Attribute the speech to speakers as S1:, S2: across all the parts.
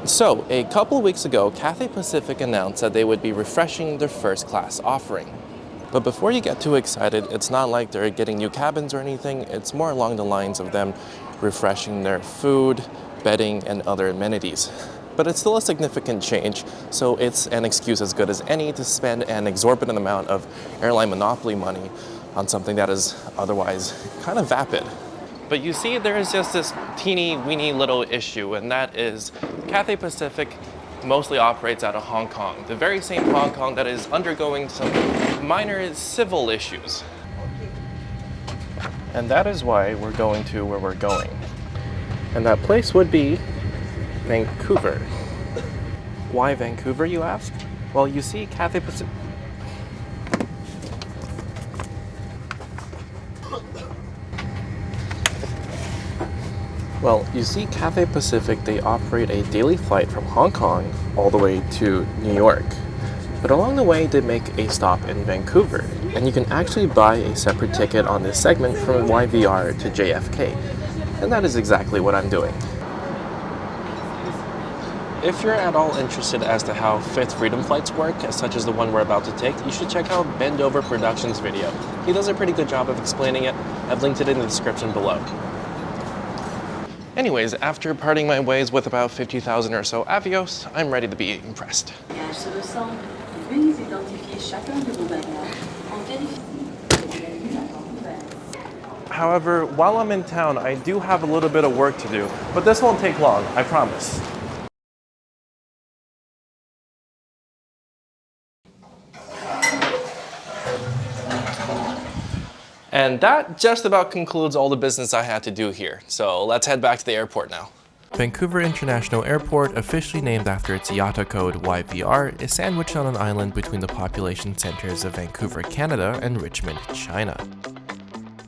S1: So, a couple weeks ago, Cathay Pacific announced that they would be refreshing their first class offering. But before you get too excited, it's not like they're getting new cabins or anything. It's more along the lines of them refreshing their food, bedding, and other amenities. But it's still a significant change, so it's an excuse as good as any to spend an exorbitant amount of airline monopoly money on something that is otherwise kind of vapid. But you see, there is just this teeny weeny little issue, and that is Cathay Pacific mostly operates out of Hong Kong, the very same Hong Kong that is undergoing some minor civil issues. And that is why we're going to where we're going. And that place would be Vancouver. Why Vancouver, you ask? Well, you see, Cathay Pacific... Well, you see, Cathay Pacific, they operate a daily flight from Hong Kong all the way to New York. But along the way, they make a stop in Vancouver, and you can actually buy a separate ticket on this segment from YVR to JFK. And that is exactly what I'm doing. If you're at all interested as to how Fifth Freedom flights work, such as the one we're about to take, you should check out Bend Over Productions' video. He does a pretty good job of explaining it. I've linked it in the description below. Anyways, after parting my ways with about 50,000 or so avios, I'm ready to be impressed. However, while I'm in town, I do have a little bit of work to do, but this won't take long, I promise. And that just about concludes all the business I had to do here. So let's head back to the airport now. Vancouver International Airport, officially named after its IATA code YVR, is sandwiched on an island between the population centers of Vancouver, Canada and Richmond, China.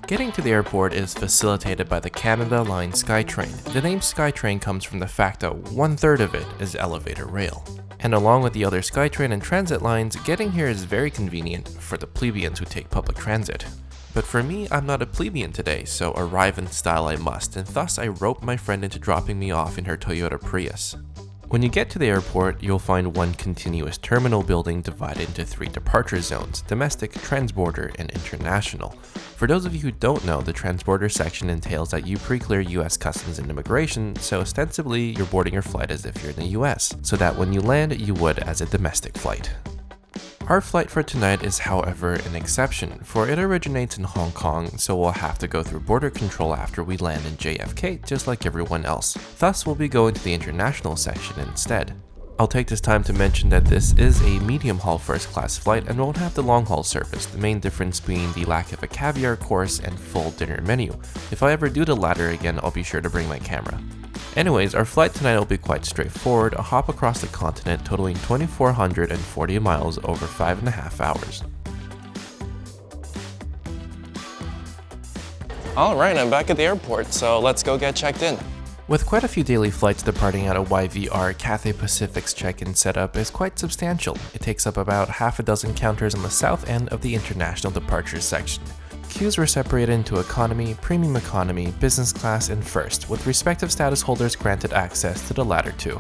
S1: Getting to the airport is facilitated by the Canada Line SkyTrain. The name SkyTrain comes from the fact that 1/3 of it is elevator rail. And along with the other SkyTrain and transit lines, getting here is very convenient for the plebeians who take public transit. But for me, I'm not a plebeian today, so arrive in style I must, and thus I roped my friend into dropping me off in her Toyota Prius. When you get to the airport, you'll find one continuous terminal building divided into 3 departure zones: domestic, transborder, and international. For those of you who don't know, the transborder section entails that you pre-clear US Customs and Immigration, so ostensibly you're boarding your flight as if you're in the US, so that when you land, you would as a domestic flight. Our flight for tonight is, however, an exception, for it originates in Hong Kong, so we'll have to go through border control after we land in JFK, just like everyone else. Thus, we'll be going to the international section instead. I'll take this time to mention that this is a medium-haul first-class flight and won't have the long-haul service, the main difference being the lack of a caviar course and full dinner menu. If I ever do the latter again, I'll be sure to bring my camera. Anyways, our flight tonight will be quite straightforward, a hop across the continent totaling 2,440 miles over 5.5 hours. Alright, I'm back at the airport, so let's go get checked in. With quite a few daily flights departing out of YVR, Cathay Pacific's check-in setup is quite substantial. It takes up about half a dozen counters on the south end of the international departures section. Queues were separated into economy, premium economy, business class, and first, with respective status holders granted access to the latter two.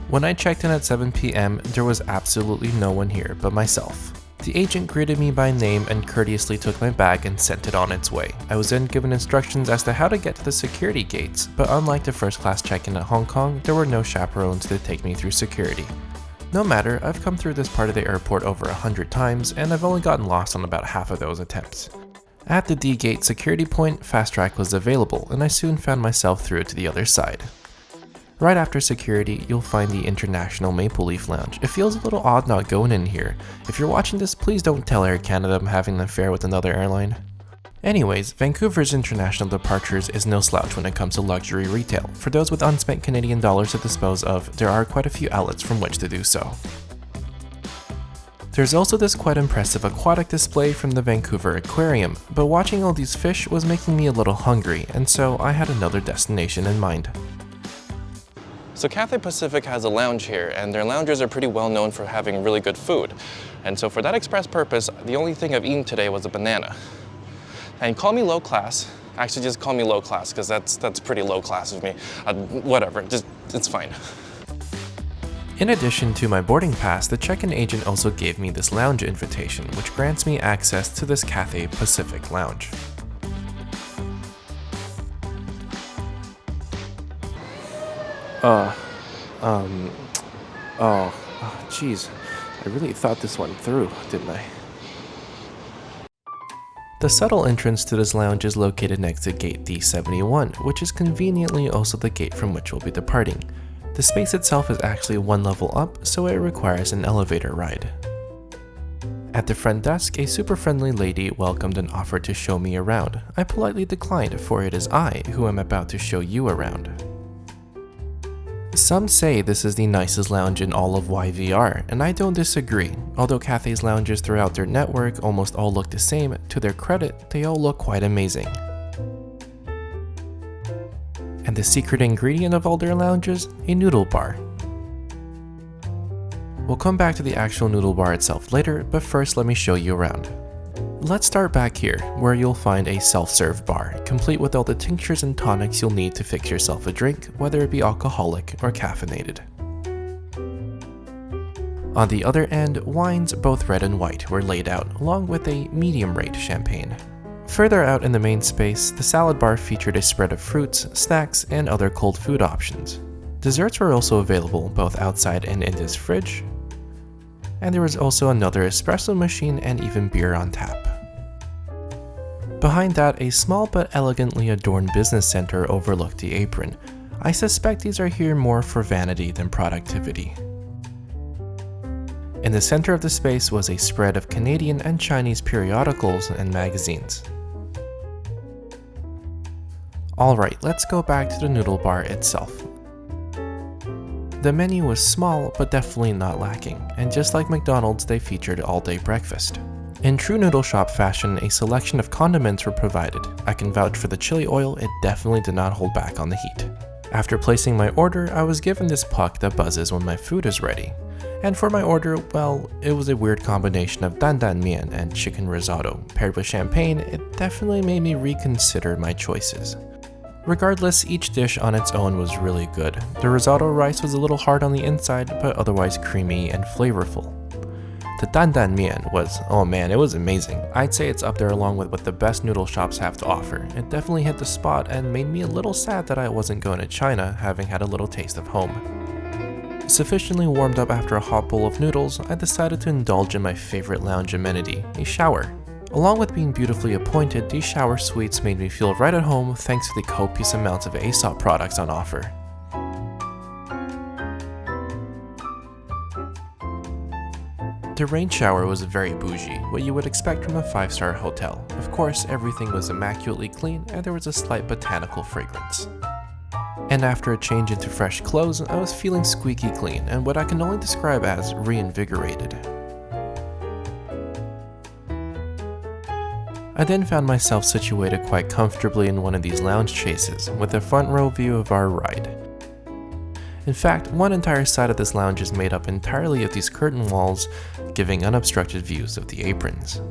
S1: When I checked in at 7 p.m, there was absolutely no one here but myself. The agent greeted me by name and courteously took my bag and sent it on its way. I was then given instructions as to how to get to the security gates, but unlike the first class check-in at Hong Kong, there were no chaperones to take me through security. No matter, I've come through this part of the airport over 100 times, and I've only gotten lost on about half of those attempts. At the D-Gate security point, Fast Track was available, and I soon found myself through to the other side. Right after security, you'll find the International Maple Leaf Lounge. It feels a little odd not going in here. If you're watching this, please don't tell Air Canada I'm having an affair with another airline. Anyways, Vancouver's international departures is no slouch when it comes to luxury retail. For those with unspent Canadian dollars to dispose of, there are quite a few outlets from which to do so. There's also this quite impressive aquatic display from the Vancouver Aquarium, but watching all these fish was making me a little hungry, and so I had another destination in mind. So Cathay Pacific has a lounge here, and their loungers are pretty well known for having really good food. And so for that express purpose, the only thing I've eaten today was a banana. And call me low class. Actually, just call me low class, because that's pretty low class of me. Whatever, it's fine. In addition to my boarding pass, the check-in agent also gave me this lounge invitation, which grants me access to this Cathay Pacific lounge. Geez, I really thought this one through, didn't I? The subtle entrance to this lounge is located next to gate D71, which is conveniently also the gate from which we'll be departing. The space itself is actually one level up, so it requires an elevator ride. At the front desk, a super friendly lady welcomed and offered to show me around. I politely declined, for it is I who am about to show you around. Some say this is the nicest lounge in all of YVR, and I don't disagree. Although Cathay's lounges throughout their network almost all look the same, to their credit, they all look quite amazing. And the secret ingredient of all their lounges? A noodle bar. We'll come back to the actual noodle bar itself later, but first let me show you around. Let's start back here, where you'll find a self-serve bar, complete with all the tinctures and tonics you'll need to fix yourself a drink, whether it be alcoholic or caffeinated. On the other end, wines, both red and white, were laid out, along with a medium-rate champagne. Further out in the main space, the salad bar featured a spread of fruits, snacks, and other cold food options. Desserts were also available, both outside and in this fridge, and there was also another espresso machine and even beer on tap. Behind that, a small but elegantly adorned business center overlooked the apron. I suspect these are here more for vanity than productivity. In the center of the space was a spread of Canadian and Chinese periodicals and magazines. Alright, let's go back to the noodle bar itself. The menu was small, but definitely not lacking, and just like McDonald's, they featured all-day breakfast. In true noodle shop fashion, a selection of condiments were provided. I can vouch for the chili oil, it definitely did not hold back on the heat. After placing my order, I was given this puck that buzzes when my food is ready. And for my order, well, it was a weird combination of dandan mian and chicken risotto. Paired with champagne, it definitely made me reconsider my choices. Regardless, each dish on its own was really good. The risotto rice was a little hard on the inside, but otherwise creamy and flavorful. The dandan mian was, oh man, it was amazing. I'd say it's up there along with what the best noodle shops have to offer. It definitely hit the spot and made me a little sad that I wasn't going to China, having had a little taste of home. Sufficiently warmed up after a hot bowl of noodles, I decided to indulge in my favorite lounge amenity, a shower. Along with being beautifully appointed, these shower suites made me feel right at home thanks to the copious amounts of Aesop products on offer. The rain shower was very bougie, what you would expect from a 5-star hotel. Of course, everything was immaculately clean and there was a slight botanical fragrance. And after a change into fresh clothes, I was feeling squeaky clean and what I can only describe as reinvigorated. I then found myself situated quite comfortably in one of these lounge chases, with a front row view of our ride. In fact, one entire side of this lounge is made up entirely of these curtain walls, giving unobstructed views of the aprons.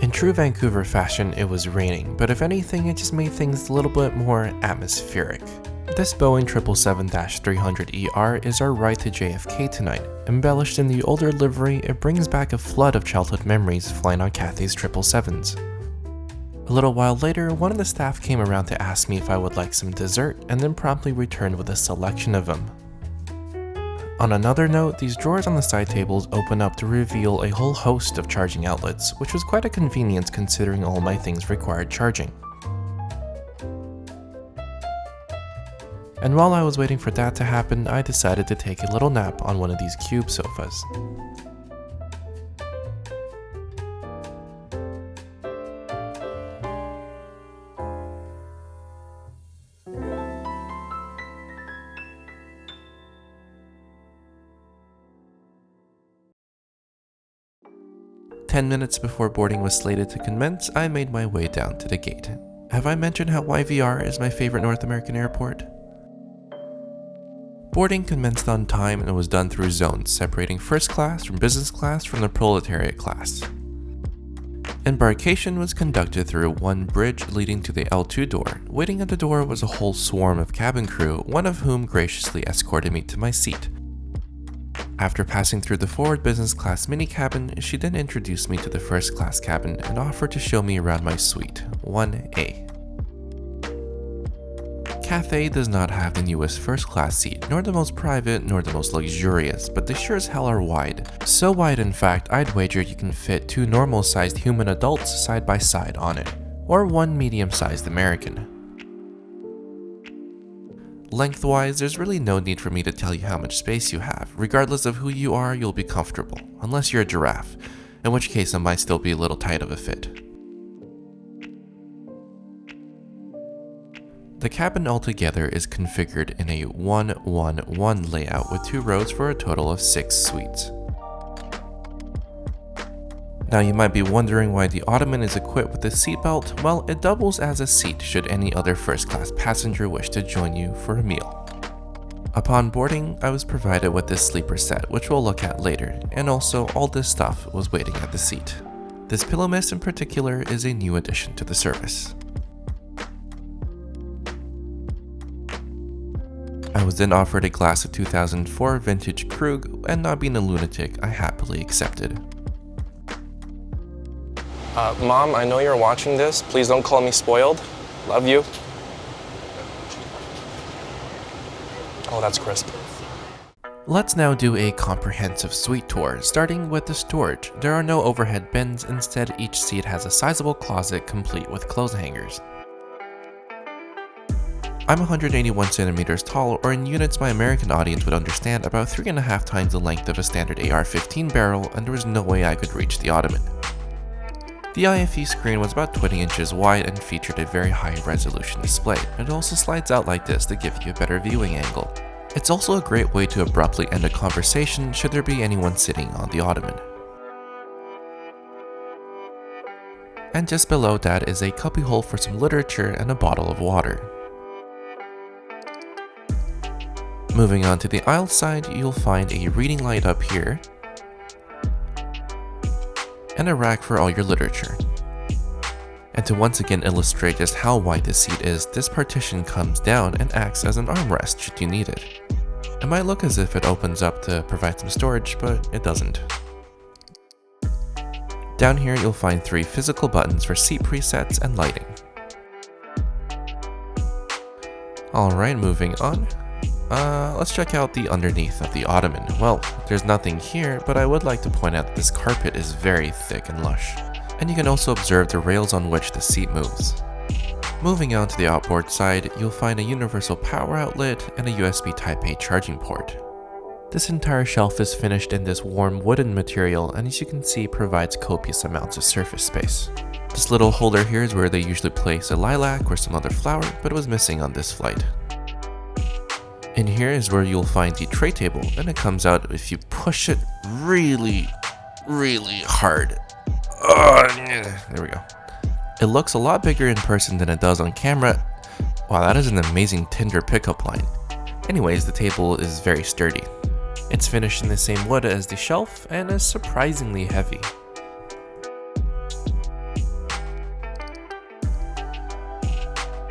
S1: In true Vancouver fashion, it was raining, but if anything, it just made things a little bit more atmospheric. This Boeing 777-300ER is our ride to JFK tonight. Embellished in the older livery, it brings back a flood of childhood memories flying on Cathay's 777s. A little while later, one of the staff came around to ask me if I would like some dessert, and then promptly returned with a selection of them. On another note, these drawers on the side tables open up to reveal a whole host of charging outlets, which was quite a convenience considering all my things required charging. And while I was waiting for that to happen, I decided to take a little nap on one of these cube sofas. "10 minutes before boarding was slated to commence, I made my way down to the gate. Have I mentioned how YVR is my favorite North American airport? Boarding commenced on time and it was done through zones, separating first class from business class from the proletariat class. Embarkation was conducted through one bridge leading to the L2 door. Waiting at the door was a whole swarm of cabin crew, one of whom graciously escorted me to my seat. After passing through the forward business class mini cabin, she then introduced me to the first class cabin and offered to show me around my suite, 1A. Cathay does not have the newest first class seat, nor the most private, nor the most luxurious, but they sure as hell are wide. So wide in fact, I'd wager you can fit 2 normal sized human adults side by side on it, or 1 medium sized American. Lengthwise, there's really no need for me to tell you how much space you have. Regardless of who you are, you'll be comfortable, unless you're a giraffe, in which case it might still be a little tight of a fit. The cabin altogether is configured in a 1-1-1 layout with 2 rows for a total of 6 suites. Now you might be wondering why the ottoman is equipped with a seatbelt. Well, it doubles as a seat should any other first class passenger wish to join you for a meal. Upon boarding, I was provided with this sleeper set, which we'll look at later, and also all this stuff was waiting at the seat. This pillow mist in particular is a new addition to the service. I was then offered a glass of 2004 vintage Krug, and not being a lunatic, I happily accepted.
S2: Mom, I know you're watching this. Please don't call me spoiled. Love you. Oh, that's crisp.
S1: Let's now do a comprehensive suite tour, starting with the storage. There are no overhead bins, instead each seat has a sizable closet complete with clothes hangers. I'm 181 centimeters tall, or in units my American audience would understand, about 3.5 times the length of a standard AR-15 barrel, and there was no way I could reach the ottoman. The IFE screen was about 20 inches wide and featured a very high resolution display. It also slides out like this to give you a better viewing angle. It's also a great way to abruptly end a conversation should there be anyone sitting on the ottoman. And just below that is a cubbyhole for some literature and a bottle of water. Moving on to the aisle side, you'll find a reading light up here, and a rack for all your literature. And to once again illustrate just how wide this seat is, this partition comes down and acts as an armrest should you need it. It might look as if it opens up to provide some storage, but it doesn't. Down here you'll find 3 physical buttons for seat presets and lighting. Alright, moving on. Let's check out the underneath of the ottoman. Well, there's nothing here, but I would like to point out that this carpet is very thick and lush. And you can also observe the rails on which the seat moves. Moving on to the outboard side, you'll find a universal power outlet and a USB Type-A charging port. This entire shelf is finished in this warm wooden material, and as you can see, provides copious amounts of surface space. This little holder here is where they usually place a lilac or some other flower, but it was missing on this flight. In here is where you'll find the tray table, and it comes out if you push it really hard. There we go. It looks a lot bigger in person than it does on camera. Wow, that is an amazing Tinder pickup line. Anyways, the table is very sturdy. It's finished in the same wood as the shelf and is surprisingly heavy.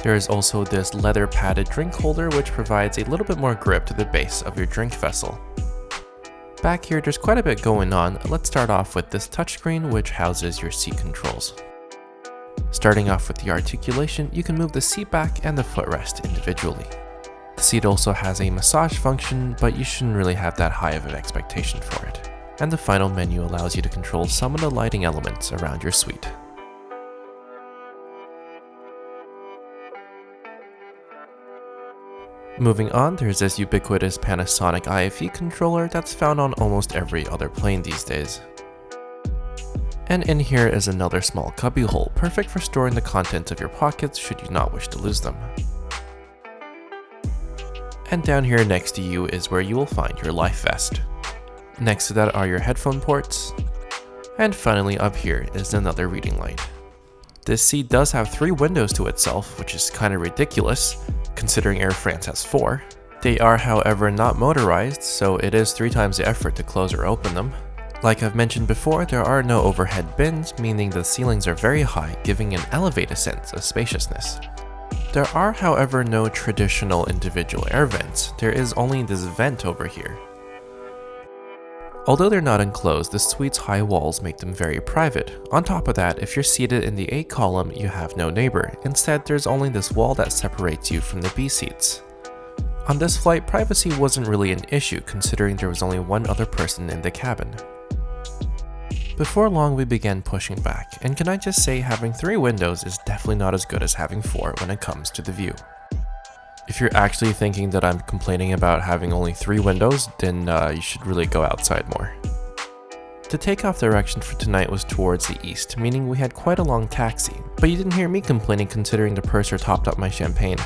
S1: There is also this leather padded drink holder which provides a little bit more grip to the base of your drink vessel. Back here there's quite a bit going on. Let's start off with this touchscreen which houses your seat controls. Starting off with the articulation, you can move the seat back and the footrest individually. The seat also has a massage function, but you shouldn't really have that high of an expectation for it. And the final menu allows you to control some of the lighting elements around your suite. Moving on, there's this ubiquitous Panasonic IFE controller that's found on almost every other plane these days. And in here is another small cubby hole, perfect for storing the contents of your pockets should you not wish to lose them. And down here next to you is where you will find your life vest. Next to that are your headphone ports. And finally up here is another reading light. This seat does have 3 windows to itself, which is kind of ridiculous, considering Air France has 4. They are however not motorized, so it is 3 times the effort to close or open them. Like I've mentioned before, there are no overhead bins, meaning the ceilings are very high, giving an elevated sense of spaciousness. There are however no traditional individual air vents, there is only this vent over here. Although they're not enclosed, the suite's high walls make them very private. On top of that, if you're seated in the A column, you have no neighbor. Instead, there's only this wall that separates you from the B seats. On this flight, privacy wasn't really an issue considering there was only one other person in the cabin. Before long, we began pushing back, and can I just say having 3 windows is definitely not as good as having 4 when it comes to the view. If you're actually thinking that I'm complaining about having only 3 windows, then you should really go outside more. The takeoff direction for tonight was towards the east, meaning we had quite a long taxi, but you didn't hear me complaining considering the purser topped up my champagne.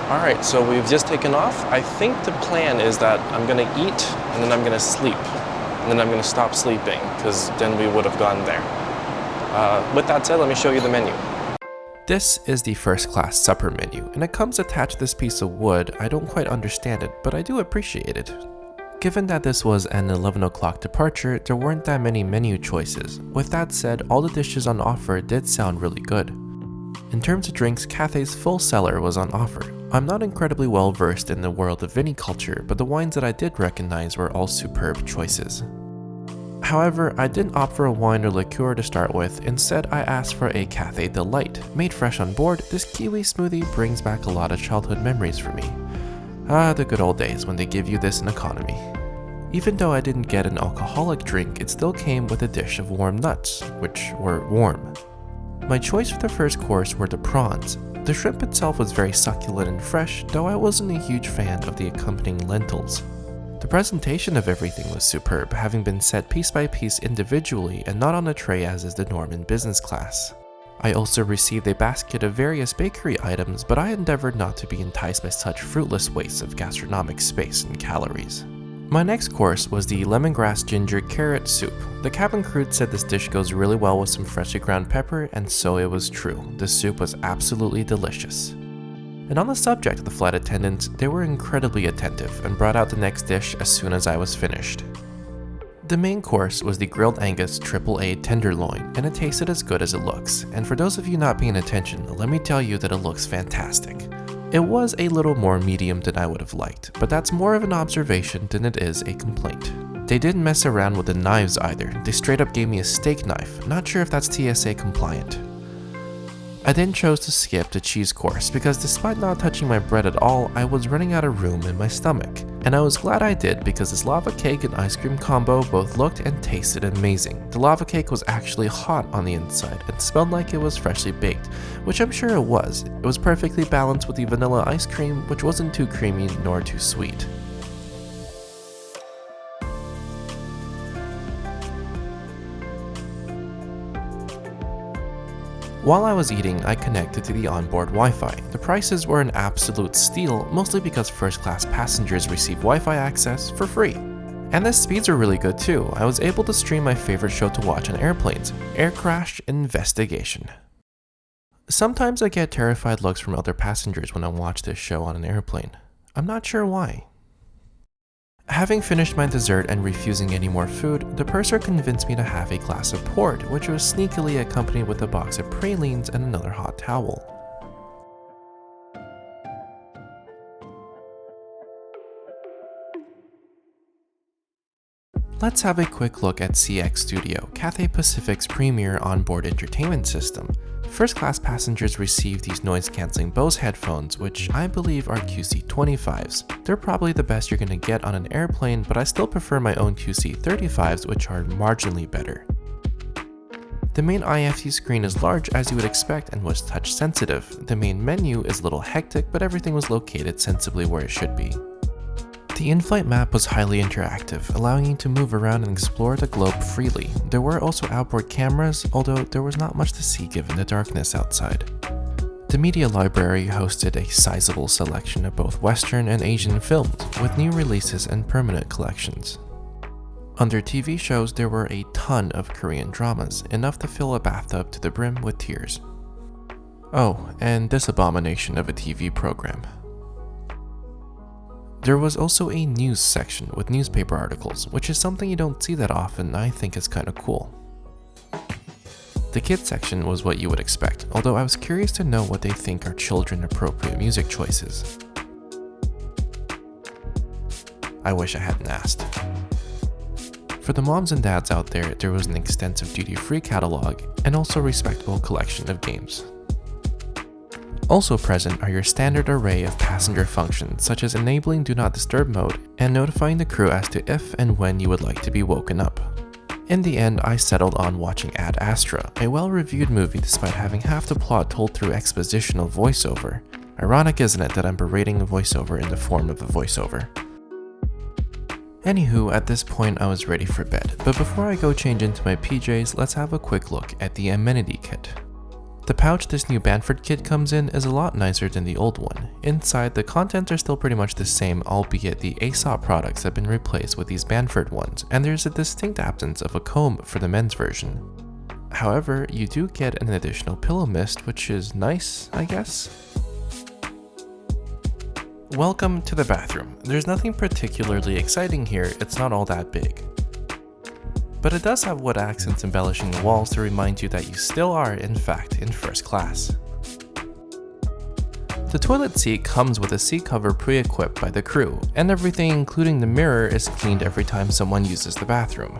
S2: Alright, so we've just taken off. I think the plan is that I'm gonna eat, and then I'm gonna sleep. And then I'm gonna stop sleeping, because then we would have gone there. With that said, let me show you the menu.
S1: This is the first class supper menu, and it comes attached to this piece of wood. I don't quite understand it, but I do appreciate it. Given that this was an 11 o'clock departure, there weren't that many menu choices. With that said, all the dishes on offer did sound really good. In terms of drinks, Cathay's full cellar was on offer. I'm not incredibly well versed in the world of viniculture, but the wines that I did recognize were all superb choices. However, I didn't opt for a wine or liqueur to start with. Instead, I asked for a Cathay Delight. Made fresh on board, this kiwi smoothie brings back a lot of childhood memories for me. Ah, the good old days when they give you this in economy. Even though I didn't get an alcoholic drink, it still came with a dish of warm nuts, which were warm. My choice for the first course were the prawns. The shrimp itself was very succulent and fresh, though I wasn't a huge fan of the accompanying lentils. The presentation of everything was superb, having been set piece by piece individually and not on a tray as is the norm in business class. I also received a basket of various bakery items, but I endeavored not to be enticed by such fruitless wastes of gastronomic space and calories. My next course was the lemongrass ginger carrot soup. The cabin crew said this dish goes really well with some freshly ground pepper, and so it was true. The soup was absolutely delicious. And on the subject of the flight attendants, they were incredibly attentive and brought out the next dish as soon as I was finished. The main course was the grilled Angus AAA tenderloin, and it tasted as good as it looks. And for those of you not paying attention, let me tell you that it looks fantastic. It was a little more medium than I would have liked, but that's more of an observation than it is a complaint. They didn't mess around with the knives either. They straight up gave me a steak knife. Not sure if that's TSA compliant. I then chose to skip the cheese course because despite not touching my bread at all, I was running out of room in my stomach. And I was glad I did because this lava cake and ice cream combo both looked and tasted amazing. The lava cake was actually hot on the inside and smelled like it was freshly baked, which I'm sure it was. It was perfectly balanced with the vanilla ice cream, which wasn't too creamy nor too sweet. While I was eating, I connected to the onboard Wi-Fi. The prices were an absolute steal, mostly because first-class passengers receive Wi-Fi access for free. And the speeds were really good too. I was able to stream my favorite show to watch on airplanes, Air Crash Investigation. Sometimes I get terrified looks from other passengers when I watch this show on an airplane. I'm not sure why. Having finished my dessert and refusing any more food, the purser convinced me to have a glass of port, which was sneakily accompanied with a box of pralines and another hot towel. Let's have a quick look at CX Studio, Cathay Pacific's premier onboard entertainment system. First-class passengers receive these noise-canceling Bose headphones, which I believe are QC25s. They're probably the best you're gonna get on an airplane, but I still prefer my own QC35s, which are marginally better. The main IFT screen is large as you would expect and was touch-sensitive. The main menu is a little hectic, but everything was located sensibly where it should be. The in-flight map was highly interactive, allowing you to move around and explore the globe freely. There were also outboard cameras, although there was not much to see given the darkness outside. The media library hosted a sizable selection of both Western and Asian films, with new releases and permanent collections. Under TV shows, there were a ton of Korean dramas, enough to fill a bathtub to the brim with tears. Oh, and this abomination of a TV program. There was also a news section with newspaper articles, which is something you don't see that often. I think is kinda cool. The kids section was what you would expect, although I was curious to know what they think are children-appropriate music choices. I wish I hadn't asked. For the moms and dads out there was an extensive duty-free catalog and also a respectable collection of games. Also present are your standard array of passenger functions, such as enabling Do Not Disturb mode and notifying the crew as to if and when you would like to be woken up. In the end, I settled on watching Ad Astra, a well-reviewed movie despite having half the plot told through expositional voiceover. Ironic, isn't it, that I'm berating a voiceover in the form of a voiceover? Anywho, at this point I was ready for bed, but before I go change into my PJs, let's have a quick look at the Amenity Kit. The pouch this new Banford kit comes in is a lot nicer than the old one. Inside, the contents are still pretty much the same, albeit the Aesop products have been replaced with these Banford ones, and there's a distinct absence of a comb for the men's version. However, you do get an additional pillow mist, which is nice, I guess? Welcome to the bathroom. There's nothing particularly exciting here, it's not all that big. But it does have wood accents embellishing the walls to remind you that you still are, in fact, in first class. The toilet seat comes with a seat cover pre-equipped by the crew, and everything including the mirror is cleaned every time someone uses the bathroom.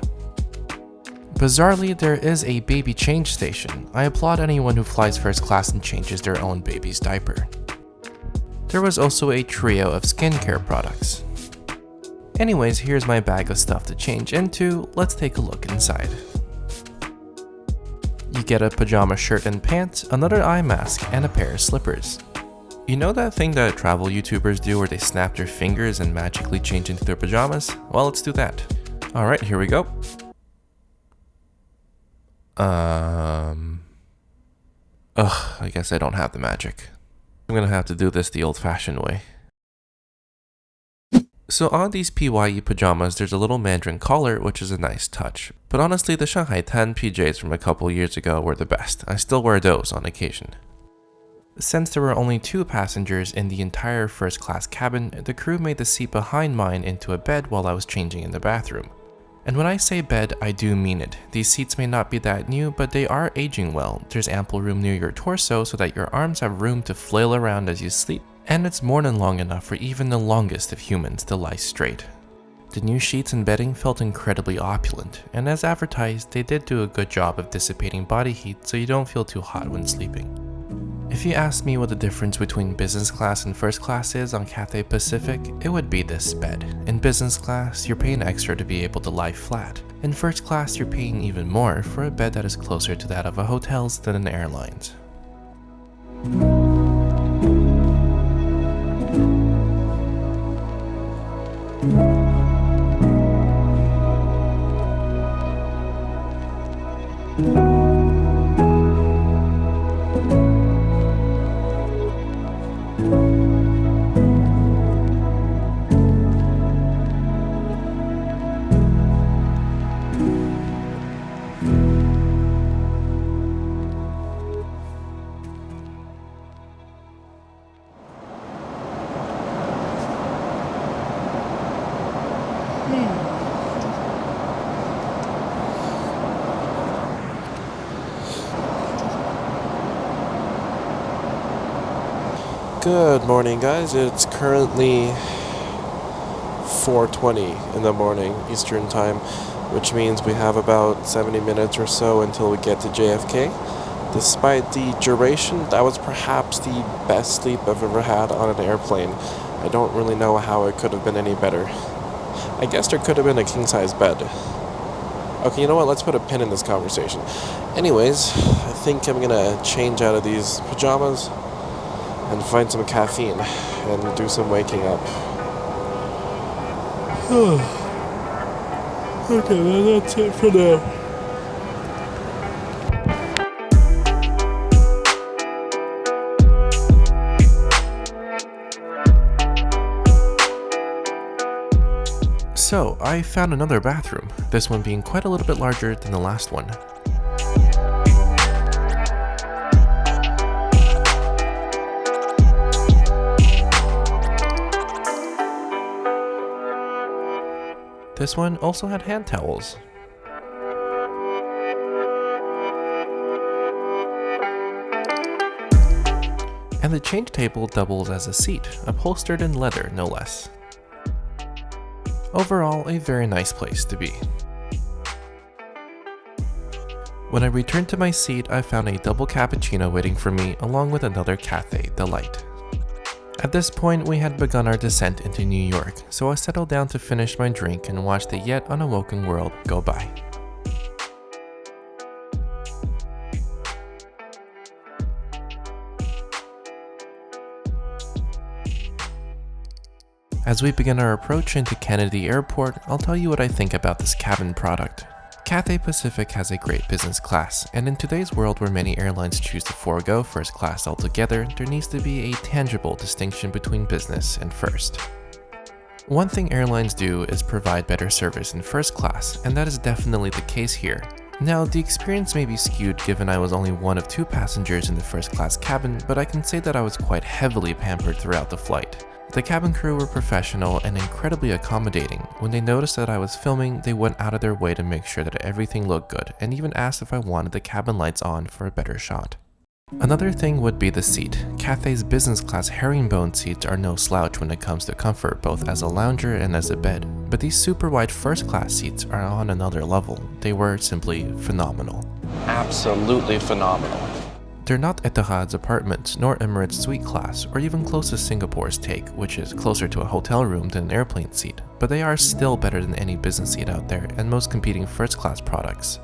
S1: Bizarrely, there is a baby change station. I applaud anyone who flies first class and changes their own baby's diaper. There was also a trio of skincare products. Anyways, here's my bag of stuff to change into. Let's take a look inside. You get a pajama shirt and pants, another eye mask, and a pair of slippers. You know that thing that travel YouTubers do where they snap their fingers and magically change into their pajamas? Well, let's do that. Alright, here we go. I guess I don't have the magic. I'm gonna have to do this the old-fashioned way. So on these PYE pajamas, there's a little mandarin collar, which is a nice touch. But honestly, the Shanghai Tan PJs from a couple years ago were the best. I still wear those on occasion. Since there were only 2 passengers in the entire first class cabin, the crew made the seat behind mine into a bed while I was changing in the bathroom. And when I say bed, I do mean it. These seats may not be that new, but they are aging well. There's ample room near your torso so that your arms have room to flail around as you sleep. And it's more than long enough for even the longest of humans to lie straight. The new sheets and bedding felt incredibly opulent, and as advertised, they did do a good job of dissipating body heat so you don't feel too hot when sleeping. If you ask me what the difference between business class and first class is on Cathay Pacific, it would be this bed. In business class, you're paying extra to be able to lie flat. In first class, you're paying even more for a bed that is closer to that of a hotel's than an airline's.
S2: Good morning, guys. It's currently 4:20 in the morning Eastern Time, which means we have about 70 minutes or so until we get to JFK. Despite the duration, that was perhaps the best sleep I've ever had on an airplane. I don't really know how it could have been any better. I guess there could have been a king-size bed. Okay, you know what? Let's put a pin in this conversation. Anyways, I think I'm gonna change out of these pajamas and find some caffeine and do some waking up. Okay, well, that's it for now.
S1: So, I found another bathroom, this one being quite a little bit larger than the last one. This one also had hand towels. And the change table doubles as a seat, upholstered in leather no less. Overall, a very nice place to be. When I returned to my seat, I found a double cappuccino waiting for me along with another Cathay Delight. At this point, we had begun our descent into New York, so I settled down to finish my drink and watch the yet unawoken world go by. As we begin our approach into Kennedy Airport, I'll tell you what I think about this cabin product. Cathay Pacific has a great business class, and in today's world where many airlines choose to forego first class altogether, there needs to be a tangible distinction between business and first. One thing airlines do is provide better service in first class, and that is definitely the case here. Now, the experience may be skewed given I was only one of 2 passengers in the first class cabin, but I can say that I was quite heavily pampered throughout the flight. The cabin crew were professional and incredibly accommodating. When they noticed that I was filming, they went out of their way to make sure that everything looked good and even asked if I wanted the cabin lights on for a better shot. Another thing would be the seat. Cathay's business class herringbone seats are no slouch when it comes to comfort, both as a lounger and as a bed. But these super wide first class seats are on another level. They were simply phenomenal.
S2: Absolutely phenomenal.
S1: They're not Etihad's apartments, nor Emirates suite class, or even close to Singapore's take, which is closer to a hotel room than an airplane seat, but they are still better than any business seat out there and most competing first class products.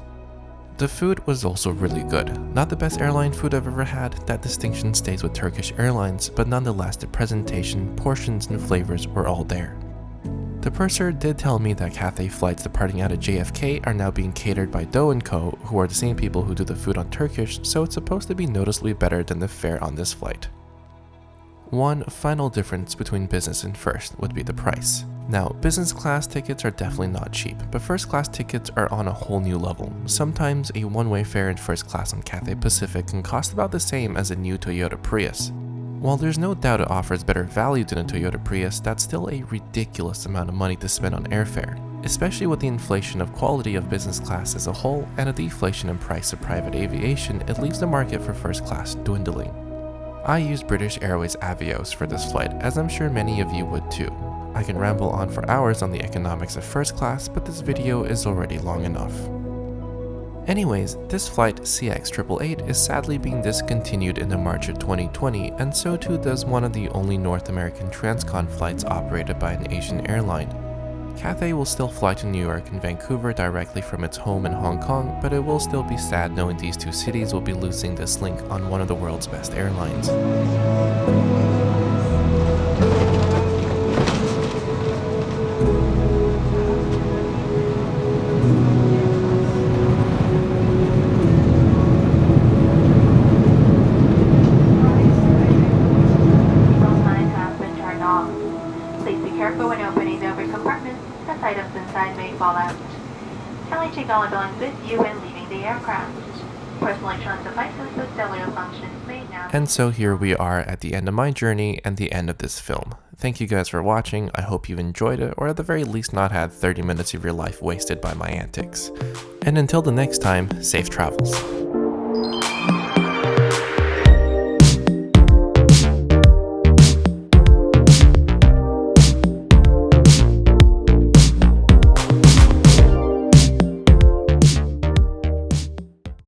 S1: The food was also really good. Not the best airline food I've ever had, that distinction stays with Turkish Airlines, but nonetheless the presentation, portions, and flavors were all there. The purser did tell me that Cathay flights departing out of JFK are now being catered by Dough & Co., who are the same people who do the food on Turkish, so it's supposed to be noticeably better than the fare on this flight. One final difference between business and first would be the price. Now, business class tickets are definitely not cheap, but first class tickets are on a whole new level. Sometimes a one-way fare in first class on Cathay Pacific can cost about the same as a new Toyota Prius. While there's no doubt it offers better value than a Toyota Prius, that's still a ridiculous amount of money to spend on airfare, especially with the inflation of quality of business class as a whole and a deflation in price of private aviation. It leaves the market for first class dwindling. I used British Airways Avios for this flight, as I'm sure many of you would too. I can ramble on for hours on the economics of first class, but this video is already long enough. Anyways, this flight CX888 is sadly being discontinued in the March of 2020, and so too does one of the only North American transcon flights operated by an Asian airline. Cathay will still fly to New York and Vancouver directly from its home in Hong Kong, but it will still be sad knowing these 2 cities will be losing this link on one of the world's best airlines.
S3: Take all belongings with you when leaving the aircraft. Personal electronic devices with cellular functions may now.
S1: And so here we are at the end of my journey and the end of this film. Thank you guys for watching. I hope you've enjoyed it, or at the very least not had 30 minutes of your life wasted by my antics. And until the next time, safe travels.